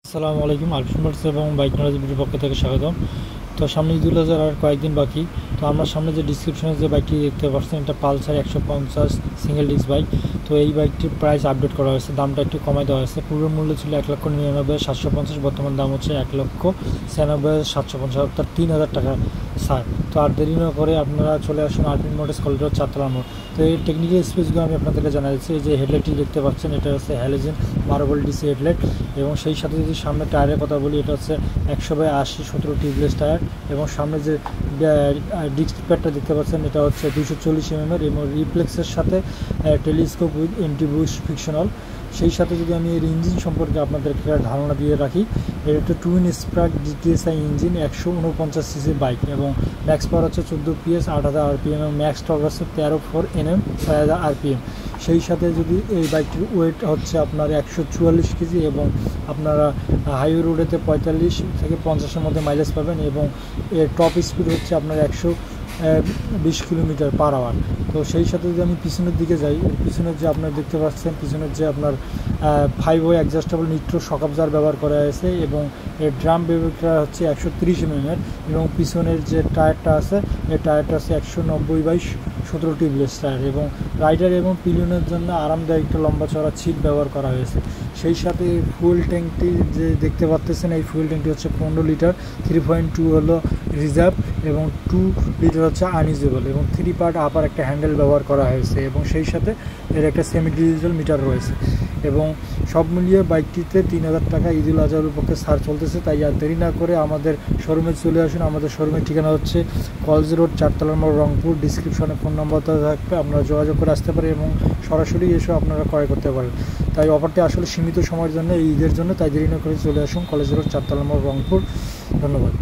আসসালামু আলাইকুম, আলফিন মোটরস এবং বাইক নলেজ ভিডিওর পক্ষ থেকে স্বাগতম। তো সামনে ঈদুল আজহার আর কয়েকদিন বাকি। তো আমরা সামনে যে ডিসক্রিপশনে যে বাইকটি দেখতে পাচ্ছেন, এটা পালসার 150 সিঙ্গেল ডিস্ক বাইক। তো এই বাইকটির প্রাইস আপডেট করা হয়েছে, দামটা একটু কমাই দেওয়া হয়েছে। পূর্ব মূল্য ছিল 1,99,750, বর্তমান দাম হচ্ছে 1,96,750, অর্থাৎ 3,000 টাকা ছাড়। তো আর দেরি না করে আপনারা চলে আসুন আলফিন মোটরস, কলেজের 4তলা মোড়। তো এই টেকনিক্যাল স্পেসগুলো আমি আপনাদেরকে জানা যাচ্ছি। এই যে হেডলাইটটি দেখতে পাচ্ছেন, এটা হচ্ছে হ্যালোজেন 12 ভোল্ট ডিসি হেডলাইট। এবং সেই সাথে যদি সামনে টায়ারের কথা বলি, এটা হচ্ছে 100/80 17 টিউবলেস টায়ার। এবং সামনে যে ডিস্ক প্যাডটা দেখতে পাচ্ছেন, এটা হচ্ছে 240 mm এবং রিফ্লেক্সের সাথে telescope with anti boost fictional. সেই সাথে যদি আমি এর ইঞ্জিন সম্পর্কে আপনাদেরকে ধারণা দিয়ে রাখি, এর একটা twin spark DTSI engine, 149 CC bike এবং ম্যাক্স পাওয়ার হচ্ছে 14 PS 8000 RPM এবং ম্যাক্স টর্ক হচ্ছে 13 Nm 6000 RPM। সেই সাথে যদি এই বাইকটির ওয়েট হচ্ছে আপনার 144 কেজি এবং আপনারা হাইওয়ে রোডেতে 45 থেকে 50-এর মধ্যে মাইলেজ পাবেন এবং এর টপ স্পিড হচ্ছে আপনার 120 কিলোমিটার পার আওয়ার। তো সেই সাথে যদি আমি পিছনের দিকে যাই, পিছনের যে আপনার দেখতে পাচ্ছেন, পিছনের যে আপনার 5-ওয়ে অ্যাডজাস্টেবল নিট্রো শক অবজার ব্যবহার করা হয়েছে এবং এর ড্রাম ব্যবহার হচ্ছে 130 mm এবং পিছনের যে টায়ারটা আছে, এই টায়ারটা আছে 190/17 টিউবলেস টায়ার এবং রাইডার এবং পিলিয়নের জন্য আরামদায়ক একটা লম্বা চড়া সিট ব্যবহার করা হয়েছে। সেই সাথে ফুয়েল ট্যাঙ্কটি যে দেখতে পাচ্ছেন, এই ফুয়েল ট্যাঙ্কটি হচ্ছে 15 লিটার, 3.2 হলো রিজার্ভ এবং 2 লিটার হচ্ছে আনইউজেবল এবং 3 পার্ট আপার একটা হ্যান্ডেল ব্যবহার করা হয়েছে এবং সেই সাথে এর একটা সেমি ডিজিটাল মিটার রয়েছে। এবং সব মিলিয়ে বাইকটিতে 3,000 টাকা ঈদুল আজহার পক্ষে ছাড় চলতেছে। তাই আর দেরি না করে আমাদের শোরুমে চলে আসুন। আমাদের শোরুমের ঠিকানা হচ্ছে কলেজ রোড, 4তলা মোড়, রংপুর। ডিসক্রিপশনে ফোন নম্বর থাকবে, আপনারা যোগাযোগ করে আসতে পারেন এবং সরাসরি এসে আপনারা ক্রয় করতে পারেন। তাই অফারটি আসলে সীমিত সময়ের জন্য, এই ঈদের জন্য। তাই দেরি না করে চলে আসুন কলেজ রোড, 4তলা মোড়, রংপুর। ধন্যবাদ।